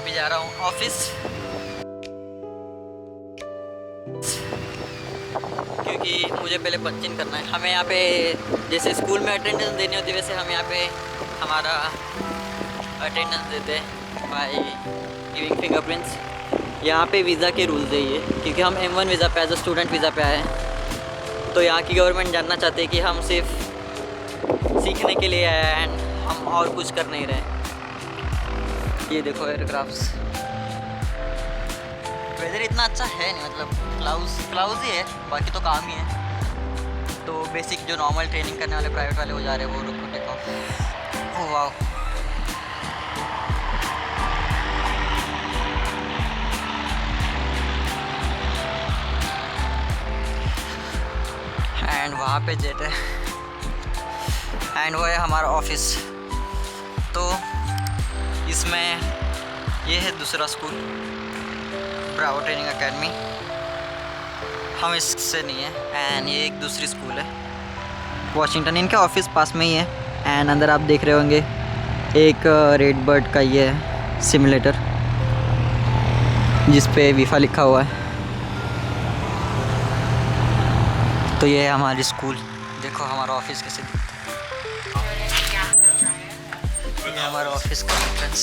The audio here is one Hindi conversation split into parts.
अभी जा रहा हूँ ऑफिस, क्योंकि मुझे पहले पंच इन करना है। हमें यहाँ पे जैसे स्कूल में अटेंडेंस देनी होती है, वैसे हम यहाँ पे हमारा अटेंडेंस देते हैं बाय गिविंग फिंगरप्रिंट्स। यहाँ पे वीज़ा के रूल्स है ये, क्योंकि हम M1 वीज़ा पे एज अ स्टूडेंट वीज़ा पे आए हैं, तो यहाँ की गवर्नमेंट जानना चाहते हैं कि हम सिर्फ सीखने के लिए आए हैं एंड हम और कुछ कर नहीं रहे। ये देखो एयरक्राफ्ट्स। वेदर इतना अच्छा है नहीं, मतलब क्लाउज ही है, बाकी तो काम ही है। तो बेसिक जो नॉर्मल ट्रेनिंग करने वाले प्राइवेट वाले वो जा रहे हैं, वो रुको टेक ऑफ। ओह वाह, एंड वहाँ पे जेट है एंड वो है हमारा ऑफिस। तो इसमें ये है दूसरा स्कूल, ब्रावो ट्रेनिंग एकेडमी। हम इससे नहीं है एंड ये एक दूसरी स्कूल है वॉशिंगटन। इनका ऑफिस पास में ही है एंड अंदर आप देख रहे होंगे एक रेड बर्ड का ये है सिमुलेटर, जिस पे वीफा लिखा हुआ है। तो ये है हमारी स्कूल। देखो हमारा ऑफिस कैसे दिखता है, ये हमारा ऑफिस का एंट्रेंस।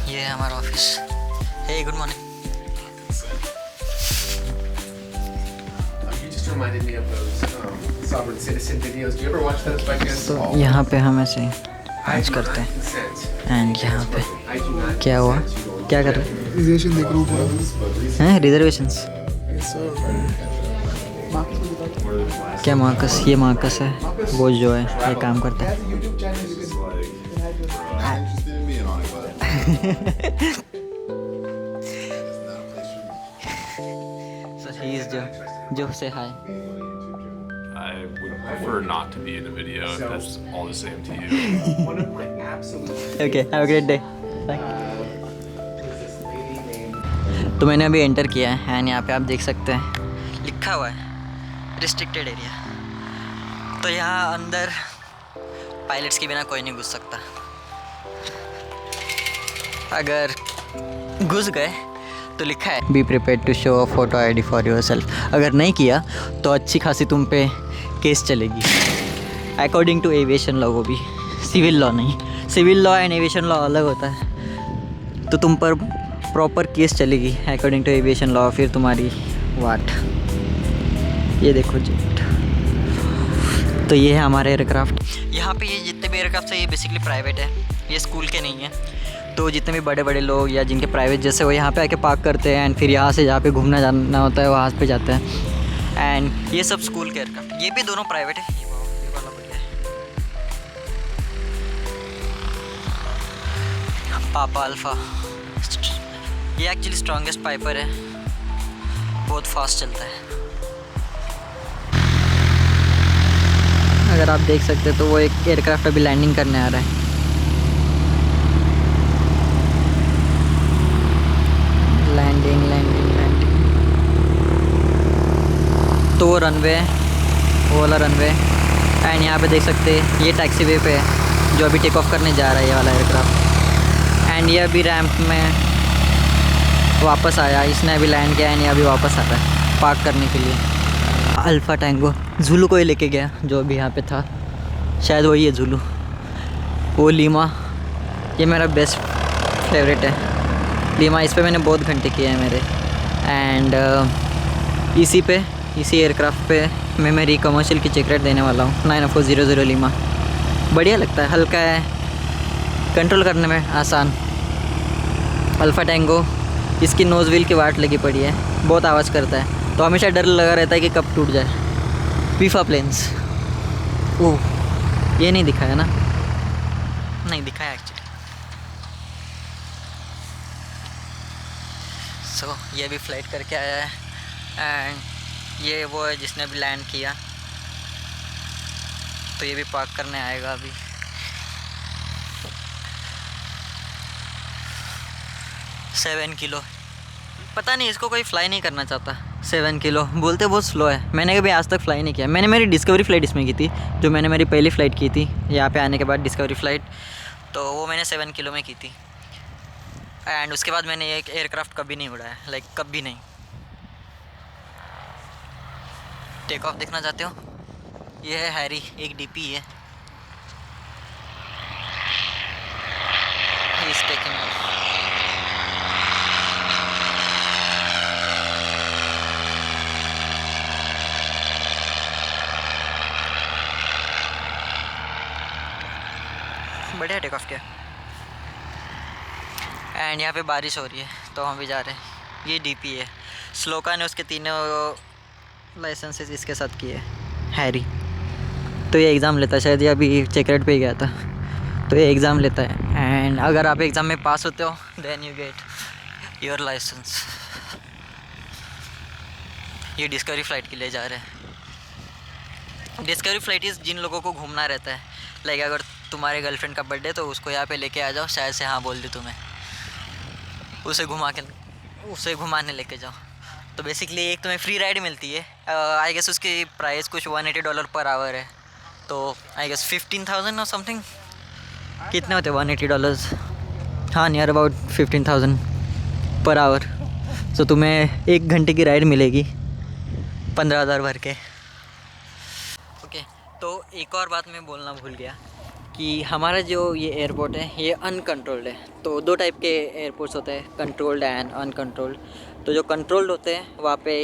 ये है हमारा office. Hey good morning. You just reminded me of those sovereign citizen videos. Do you ever watch those by chance? तो यहाँ पे हम ऐसे लंच करते हैं एंड यहाँ पे क्या हुआ, क्या कर रहे हैं? रिजर्वेशन देख रहा हूँ पूरा। हैं रिजर्वेशंस? क्या मार्कस? ये मार्कस है, वो जो है ये काम करता है। So he is जो say hi. I would prefer not to be in the video if that's all the same to you. One of my absolute Okay, have a great day. Bye. तो मैंने अभी एंटर किया है एंड यहाँ पे आप देख सकते हैं लिखा हुआ है रिस्ट्रिक्टेड एरिया। तो यहाँ अंदर पायलट्स के बिना कोई नहीं घुस सकता। अगर घुस गए तो लिखा है be prepared to show a photo ID for yourself. अगर नहीं किया तो अच्छी खासी तुम पे केस चलेगी अकॉर्डिंग टू एविएशन लॉ। वो भी सिविल लॉ नहीं, civil law and aviation law अलग होता है। तो तुम पर प्रॉपर केस चलेगी अकॉर्डिंग टू एविएशन लॉ। फिर तुम्हारी वाट। ये देखो जेट। तो ये है हमारे एयरक्राफ्ट। यहाँ पे ये जितने भी एयरक्राफ्ट है ये बेसिकली प्राइवेट है, ये स्कूल के नहीं है। तो जितने भी बड़े बड़े लोग या जिनके प्राइवेट जैसे वो यहाँ पे आके पार्क करते हैं एंड फिर यहाँ से जहाँ पे घूमना जाना होता है वहाँ पे जाते हैं। एंड ये सब स्कूल के एयरक्राफ्ट, ये भी दोनों प्राइवेट है। ये वाला बढ़िया है, पापा अल्फा। ये एक्चुअली स्ट्रॉन्गेस्ट पाइपर है, बहुत फास्ट चलता है। अगर आप देख सकते हैं तो वो एक एयरक्राफ्ट अभी लैंडिंग करने आ रहा है। लैंडिंग। तो वो रनवे है, वो वाला रनवे। एंड यहाँ पे देख सकते हैं ये टैक्सी वे पे है जो अभी टेक ऑफ करने जा रहा है ये वाला एयरक्राफ्ट। एंड ये अभी रैंप में वापस आया, इसने अभी लैंड किया एंड ये अभी वापस आ रहा है पार्क करने के लिए। अल्फ़ा टैंगो ज़ुलू को ही लेके गया जो अभी यहाँ पे था, शायद वही है ज़ुलू। वो लीमा, ये मेरा बेस्ट फेवरेट है लीमा। इस पे मैंने बहुत घंटे किए हैं मेरे। एंड इसी एयरक्राफ्ट पे मैं मेरी कमर्शियल की चेक रेट देने वाला हूँ 90400 लीमा। बढ़िया लगता है, हल्का है, कंट्रोल करने में आसान। अल्फ़ा टैंगो, इसकी नोज़ व्हील की वाट लगी पड़ी है, बहुत आवाज़ करता है, तो हमेशा डर लगा रहता है कि कब टूट जाए। वीफा प्लेन्स, ओह ये नहीं दिखाया ना, नहीं दिखाया एक्चुअली। सो ये भी फ्लाइट करके आया है एंड ये वो है जिसने भी लैंड किया, तो ये भी पार्क करने आएगा अभी। $7 किलो, पता नहीं इसको कोई फ्लाई नहीं करना चाहता। 7 किलो बोलते बहुत स्लो है। मैंने कभी आज तक फ्लाई नहीं किया। मैंने मेरी डिस्कवरी फ़्लाइट इसमें की थी, जो मैंने मेरी पहली फ़्लाइट की थी यहाँ पे आने के बाद, डिस्कवरी फ़्लाइट, तो वो मैंने 7 किलो में की थी। एंड उसके बाद मैंने एक एयरक्राफ्ट कभी नहीं उड़ाया, लाइक कभी नहीं। टेक ऑफ देखना चाहते हो? ये है हैरी, एक डीपी है। He is taking off. बढ़िया टेक ऑफ किया। एंड यहाँ पे बारिश हो रही है तो हम भी जा रहे हैं। ये डीपी है। श्लोका ने उसके तीनों लाइसेंसेस इसके साथ किए। हैरी तो ये एग्ज़ाम लेता है, शायद ये अभी चेकरेट पे ही गया था, तो ये एग्ज़ाम लेता है। एंड अगर आप एग्ज़ाम में पास होते हो then you get your licence. ये डिस्कवरी फ़्लाइट के लिए जा रहे हैं। डिस्कवरी फ़्लाइट इज़ जिन लोगों को घूमना रहता है, लाइक अगर तुम्हारे गर्लफ्रेंड का बर्थडे तो उसको यहाँ पे लेके आ जाओ, शायद से हाँ बोल दी तुम्हें, उसे घुमाने लेके जाओ। तो बेसिकली एक तुम्हें फ्री राइड मिलती है। आई गेस उसकी प्राइस कुछ $180 पर आवर है, तो आई गेस 15,000 और समथिंग। कितने होते हैं $180? हाँ, नियर अबाउट 15,000 पर आवर। सो तुम्हें 1 घंटे की राइड मिलेगी 15,000 भर के। ओके, तो एक और बात मैं बोलना भूल गया कि हमारा जो ये एयरपोर्ट है ये अनकंट्रोल्ड है। तो 2 टाइप के एयरपोर्ट्स होते हैं, कंट्रोल्ड एंड अनकंट्रोल्ड। तो जो कंट्रोल्ड होते हैं वहाँ पे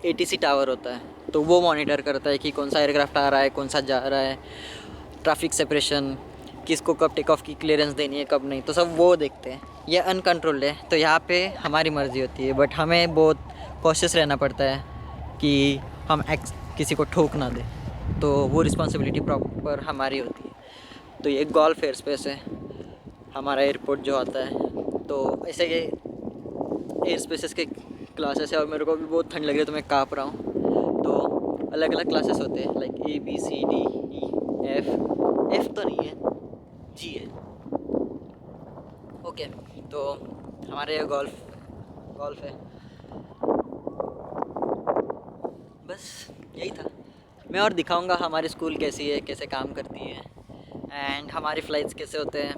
ATC टावर होता है, तो वो मॉनिटर करता है कि कौन सा एयरक्राफ्ट आ रहा है, कौन सा जा रहा है, ट्रैफिक सेपरेशन, किसको कब टेक ऑफ की क्लियरेंस देनी है, कब नहीं, तो सब वो देखते हैं। ये अनकंट्रोल्ड है, तो यहाँ पे हमारी मर्ज़ी होती है, बट हमें बहुत कॉशियस रहना पड़ता है कि हम किसी को ठोक ना दें, तो वो रिस्पॉन्सिबिलिटी प्रॉपर हमारी होती है। तो ये गोल्फ एयर स्पेस है हमारा एयरपोर्ट जो आता है। तो ऐसे के एयर स्पेसेस के क्लासेस है, और मेरे को भी बहुत ठंड लग रही है तो मैं काँप रहा हूँ। तो अलग अलग क्लासेस होते हैं, like A B C D E F तो नहीं है, G है। ओके, तो हमारे ये गोल्फ है। बस यही था। मैं और दिखाऊंगा हमारी स्कूल कैसी है, कैसे काम करती है, एंड हमारी फ़्लाइट्स कैसे होते हैं,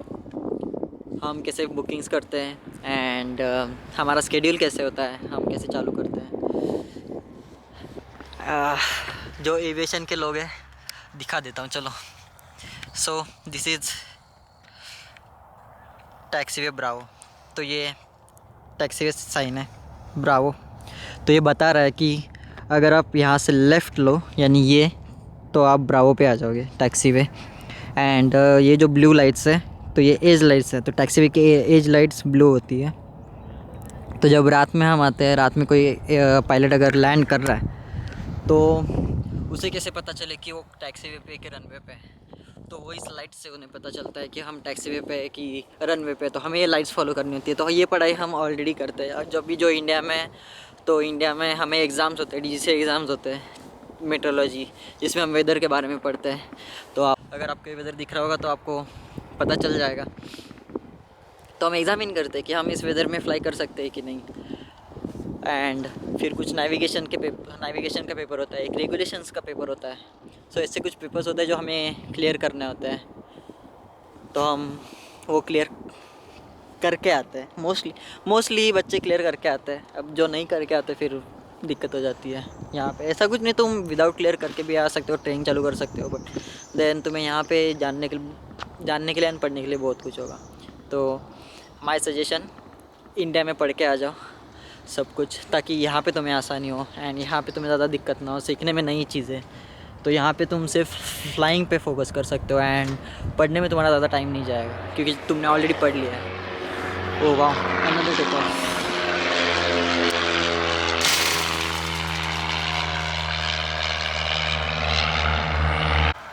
हम कैसे बुकिंग्स करते हैं, एंड हमारा स्केड्यूल कैसे होता है, हम कैसे चालू करते हैं। जो एविएशन के लोग हैं दिखा देता हूँ, चलो। सो दिस इज़ टैक्सीवे ब्रावो। तो ये टैक्सीवे साइन है ब्रावो। तो ये बता रहा है कि अगर आप यहाँ से लेफ़्ट लो, यानी ये, तो आप ब्रावो पे आ जाओगे टैक्सीवे। एंड ये जो ब्लू लाइट्स है, तो ये एज लाइट्स है। तो टैक्सीवे की एज लाइट्स ब्लू होती है। तो जब रात में हम आते हैं, रात में कोई पायलट अगर लैंड कर रहा है तो उसे कैसे पता चले कि वो टैक्सीवे पे कि रनवे पे है, तो वो इस लाइट से उन्हें पता चलता है कि हम टैक्सीवे पे है कि रनवे पे। तो हमें ये लाइट्स फॉलो करनी होती है। तो ये पढ़ाई हम ऑलरेडी करते हैं। और जब भी जो इंडिया में, तो इंडिया में हमें एग्ज़ाम्स होते हैं, DGC एग्ज़ाम्स होते हैं, मेट्रोलॉजी, जिसमें हम वेदर के बारे में पढ़ते हैं। तो अगर आपको वेदर दिख रहा होगा तो आपको पता चल जाएगा। तो हम एग्ज़ामिन करते हैं कि हम इस वेदर में फ़्लाई कर सकते हैं कि नहीं। एंड फिर कुछ नेविगेशन का पेपर होता है, एक रेगुलेशंस का पेपर होता है। सो ऐसे कुछ पेपर्स होते हैं जो हमें क्लियर करने होते हैं, तो हम वो क्लियर करके आते हैं। मोस्टली बच्चे क्लियर करके आते हैं। अब जो नहीं करके आते फिर दिक्कत हो जाती है। यहाँ पे ऐसा कुछ नहीं, तुम विदाउट क्लियर करके भी आ सकते हो, ट्रेनिंग चालू कर सकते हो, बट देन तुम्हें यहाँ पे जानने के लिए एंड पढ़ने के लिए बहुत कुछ होगा। तो माय सजेशन, इंडिया में पढ़ के आ जाओ सब कुछ, ताकि यहाँ पे तुम्हें आसानी हो एंड यहाँ पे तुम्हें ज़्यादा दिक्कत ना हो सीखने में नई चीज़ें। तो यहाँ पे तुम सिर्फ फ्लाइंग पे फोकस कर सकते हो एंड पढ़ने में तुम्हारा ज़्यादा टाइम नहीं जाएगा, क्योंकि तुमने ऑलरेडी पढ़ लिया है। ओह वाह, अनदर टेक ऑफ।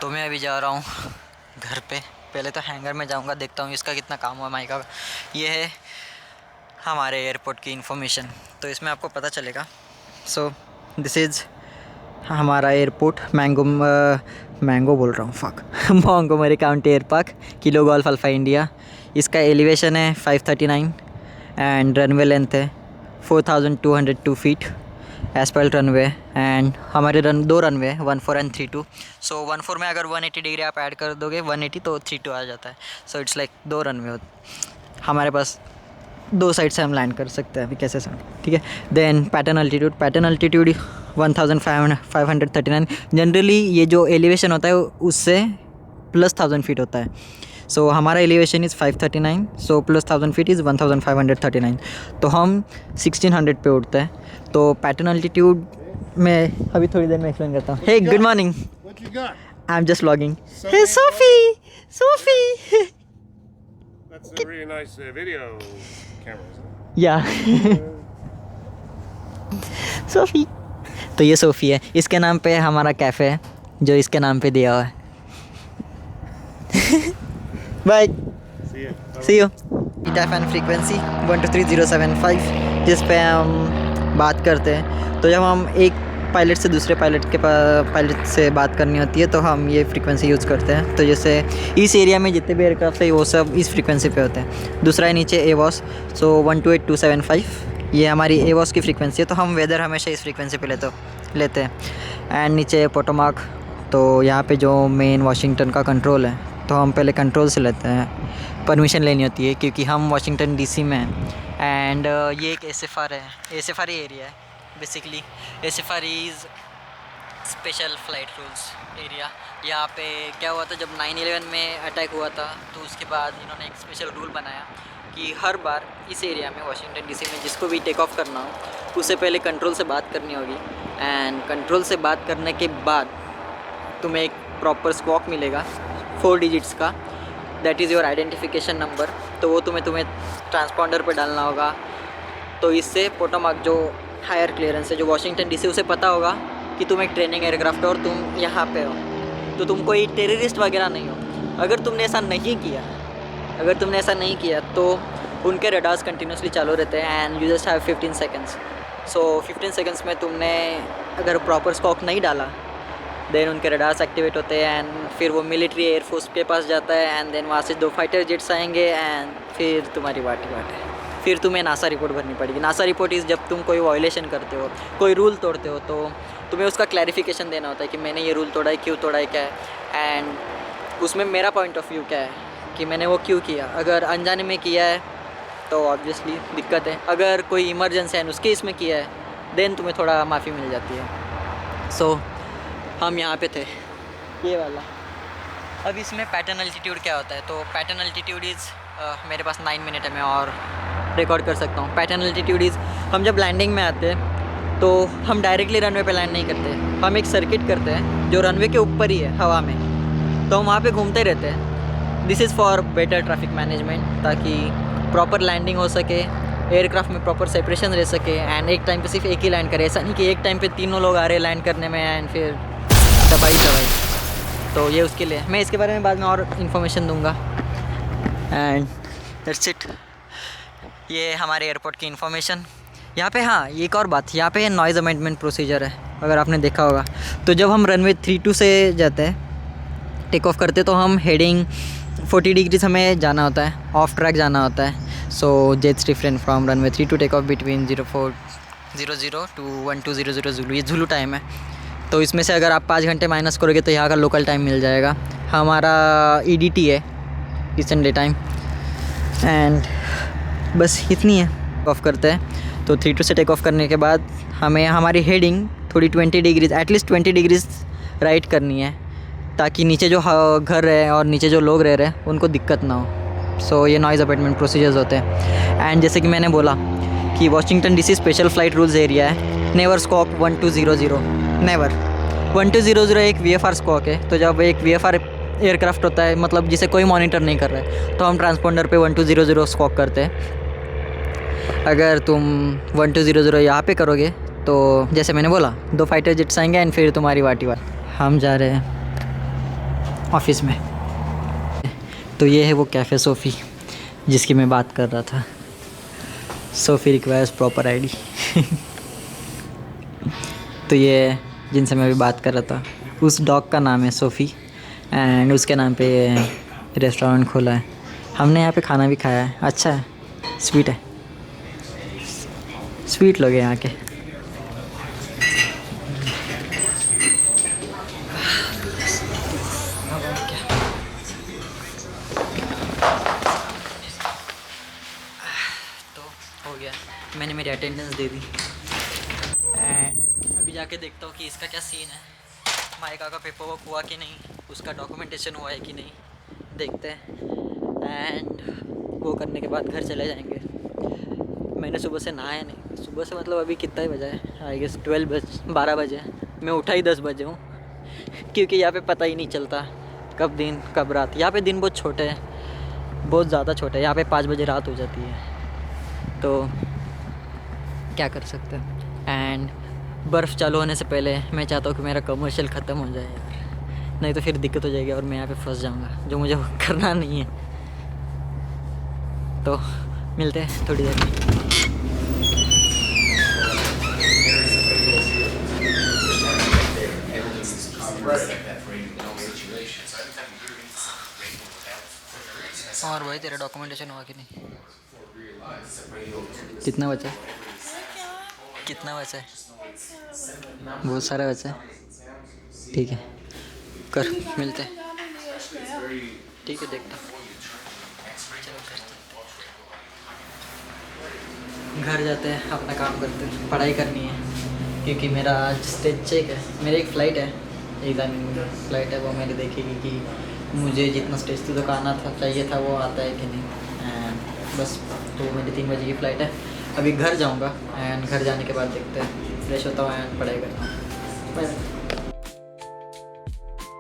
तो मैं अभी जा रहा हूँ घर पे। पहले तो हैंगर में जाऊँगा, देखता हूँ इसका कितना काम हुआ माइका का। ये है हमारे एयरपोर्ट की इन्फॉर्मेशन, तो इसमें आपको पता चलेगा। सो दिस इज़ हमारा एयरपोर्ट, मैंगो बोल रहा हूँ, फक Montgomery County airpark, kilo golf alpha India. इसका एलिवेशन है 539 एंड रनवे लेंथ है 4202 फीट एस्पल्ट रनवे एंड हमारे दो रनवे 14 एंड 32। सो 14 में अगर 180 डिग्री आप ऐड कर दोगे 180 तो 32 आ जाता है। सो इट्स लाइक दो रनवे हमारे पास, दो साइड से हम लैंड कर सकते हैं अभी कैसे से, ठीक है। Then pattern altitude 1539। जनरली ये जो एलिवेशन होता है उससे प्लस 1000 फीट होता है। सो हमारा elevation is 539, so plus 1000 feet is 1539। तो हम 1600 पे उठते हैं। तो पैटर्न अल्टीट्यूड में अभी थोड़ी देर में एक्सप्लेन करता हूँ। Hey good morning, What you got? I am just logging. Hey Sophie That's a really nice video camera, isn't it? या सोफ़ी। तो ये सोफ़ी है, इसके नाम पे हमारा कैफ़े है जो इसके नाम पे दिया हुआ है। Bye, See ya. See you. FN frequency 123075 जिस पे हम बात करते हैं। तो जब हम एक पायलट से दूसरे पायलट से बात करनी होती है तो हम ये फ्रीक्वेंसी यूज़ करते हैं। तो जैसे इस एरिया में जितने भी एयरक्राफ्ट है वो सब इस फ्रीक्वेंसी पे होते हैं। दूसरा है नीचे एवॉस, सो 128275 ये हमारी एवॉस की फ्रीक्वेंसी है। तो हम वेदर हमेशा इस फ्रीक्वेंसी पे लेते हैं। एंड नीचे पोटोमार्क, तो यहाँ पे जो मेन वाशिंगटन का कंट्रोल है तो हम पहले कंट्रोल से लेते हैं, परमिशन लेनी होती है क्योंकि हम वाशिंगटन डीसी में हैं। एंड ये एक एसएफआर है, एसएफआर एरिया है basically. एसएफआर is special flight rules area. यहाँ पे क्या हुआ था जब 9/11 में अटैक हुआ था तो उसके बाद इन्होंने एक स्पेशल रूल बनाया कि हर बार इस एरिया में वाशिंगटन डीसी में जिसको भी टेक ऑफ करना हो उससे पहले कंट्रोल से बात करनी होगी। एंड कंट्रोल से बात करने के बाद तुम्हें एक प्रॉपर स्क्वॉक मिलेगा 4 डिजिट्स का, that is your identification number. तो वो तुम्हें ट्रांसपॉन्डर पे डालना होगा। तो इससे पोटोमार्क जो हायर क्लियरेंस है जो वाशिंगटन डीसी उसे पता होगा कि तुम एक ट्रेनिंग एयरक्राफ्ट हो और तुम यहाँ पे हो, तो तुम कोई टेररिस्ट वगैरह नहीं हो। अगर तुमने ऐसा नहीं किया तो उनके रडार्स कंटिन्यूसली चालू रहते हैं and you just have 15 seconds. So 15 seconds में तुमने अगर प्रॉपर स्कॉक नहीं डाला देन उनके रडार्स एक्टिवेट होते हैं एंड फिर वो मिलिट्री एयरफोर्स के पास जाता है एंड देन वहाँ से 2 फाइटर जेट्स आएंगे एंड फिर तुम्हारी बात है। फिर तुम्हें नासा रिपोर्ट भरनी पड़ेगी। नासा रिपोर्ट इज़ जब तुम कोई वायलेशन करते हो, कोई रूल तोड़ते हो तो तुम्हें उसका क्लैरिफिकेशन देना होता है कि मैंने ये रूल तोड़ा है, क्यों तोड़ा है, क्या है। एंड उसमें मेरा पॉइंट ऑफ व्यू क्या है कि मैंने वो क्यों किया। अगर अनजाने में किया है तो ऑब्वियसली दिक्कत है, अगर कोई इमरजेंसी है उसके इसमें किया है देन तुम्हें थोड़ा माफ़ी मिल जाती है। सो हम यहाँ पे थे ये वाला। अब इसमें पैटर्न अल्टीट्यूड क्या होता है, तो पैटर्न अल्टीट्यूड इज़ मेरे पास 9 मिनट है, मैं और रिकॉर्ड कर सकता हूँ। पैटर्न अल्टीट्यूड इज़ हम जब लैंडिंग में आते हैं तो हम डायरेक्टली रनवे पे लैंड नहीं करते, हम एक सर्किट करते हैं जो रनवे के ऊपर ही है हवा में। तो हम वहाँ पे घूमते रहते हैं। This is for better traffic management, ताकि प्रॉपर लैंडिंग हो सके, एयरक्राफ्ट में प्रॉपर सेपरेशन रह सके एंड एक टाइम पे सिर्फ एक ही लैंड करे। ऐसा नहीं कि एक टाइम पे तीनों लोग आ रहे हैं लैंड करने में एंड फिर तबाही। तो ये उसके लिए मैं इसके बारे में बाद में और इन्फॉर्मेशन दूंगा। एंड दैट्स इट, ये हमारे एयरपोर्ट की इन्फॉर्मेशन। यहाँ पे हाँ एक और बात, यहाँ पे नॉइज़ अमेंडमेंट प्रोसीजर है, अगर आपने देखा होगा। तो जब हम रनवे 32 से जाते हैं, टेक ऑफ करते तो हम हेडिंग 40 डिग्रीज हमें जाना होता है, ऑफ ट्रैक जाना होता है। So jets different from runway 32 take off between 0400 to 1200 Zulu, ये जुलू टाइम है। तो इसमें से अगर आप 5 घंटे माइनस करोगे तो यहाँ का लोकल टाइम मिल जाएगा। हमारा EDT है, ईस्टर्न डे टाइम। एंड बस इतनी है। ऑफ़ करते हैं तो 32 से टेक ऑफ करने के बाद हमें हमारी हेडिंग थोड़ी 20 डिग्रीज, एटलीस्ट 20 डिग्रीज राइट करनी है, ताकि नीचे जो घर है और नीचे जो लोग रह रहे हैं उनको दिक्कत ना हो। सो ये नॉइज़ अबेटमेंट प्रोसीजर्स होते हैं। एंड जैसे कि मैंने बोला कि Washington DC special flight rules area है। Never squawk 1200, never. 1200 एक VFR स्कॉक है। तो जब एक VFR एयरक्राफ्ट होता है, मतलब जिसे कोई मॉनिटर नहीं कर रहा है, तो हम ट्रांसपोंडर पे 1200 स्कॉक करते हैं। अगर तुम 1200 यहाँ पे करोगे तो जैसे मैंने बोला 2 फाइटर जेट्स आएंगे एंड फिर तुम्हारी वाटी। हम जा रहे हैं ऑफिस में। तो ये है वो कैफ़े सोफ़ी जिसकी मैं बात कर रहा था। SoFi requires proper ID। तो ये जिनसे मैं अभी बात कर रहा था उस डॉग का नाम है सोफ़ी एंड उसके नाम पे रेस्टोरेंट खोला है। हमने यहाँ पे खाना भी खाया है, अच्छा है, स्वीट है, स्वीट लोग हैं यहाँ के। Attendance they the. एंड अभी जाके देखता हूँ कि इसका क्या सीन है, माइका का पेपर वर्क हुआ कि नहीं, उसका डॉक्यूमेंटेशन हुआ है कि नहीं, देखते हैं। एंड वो करने के बाद घर चले जाएंगे। मैंने सुबह से नहाया नहीं, सुबह से मतलब अभी कितना ही बजा है, आई गेस 12 बजे। मैं उठा ही 10 बजे हूँ, क्योंकि यहाँ पे पता ही नहीं चलता कब दिन कब रात। यहाँ पे दिन बहुत छोटे हैं, बहुत ज़्यादा छोटे हैं। यहाँ पे 5 बजे रात हो जाती है, तो क्या कर सकते हैं। एंड बर्फ़ चालू होने से पहले मैं चाहता हूँ कि मेरा कमर्शियल ख़त्म हो जाए यार, नहीं तो फिर दिक्कत हो जाएगी और मैं यहाँ पे फंस जाऊँगा, जो मुझे करना नहीं है। तो मिलते हैं थोड़ी देर में। और भाई तेरा डॉक्यूमेंटेशन हुआ कि नहीं? कितना बचा है? कितना बचा है? बहुत सारा बचा है। ठीक है, कर, मिलते हैं। ठीक है, देखता हूँ। चलो करते हैं। घर जाते हैं, अपना काम करते हैं, पढ़ाई करनी है, क्योंकि मेरा आज स्टेज चेक है। मेरी एक फ़्लाइट है, एग्जामिन फ़्लाइट है, वो मैंने देखेगी कि मुझे जितना स्टेज तक आना था चाहिए था वो आता है कि नहीं। एंड बस, तो मेरी 3 बजे की फ़्लाइट है। अभी घर जाऊंगा एंड घर जाने के बाद देखते हैं, फ्रेश होता हूँ एंड पढ़ाई करता हूँ। बाय।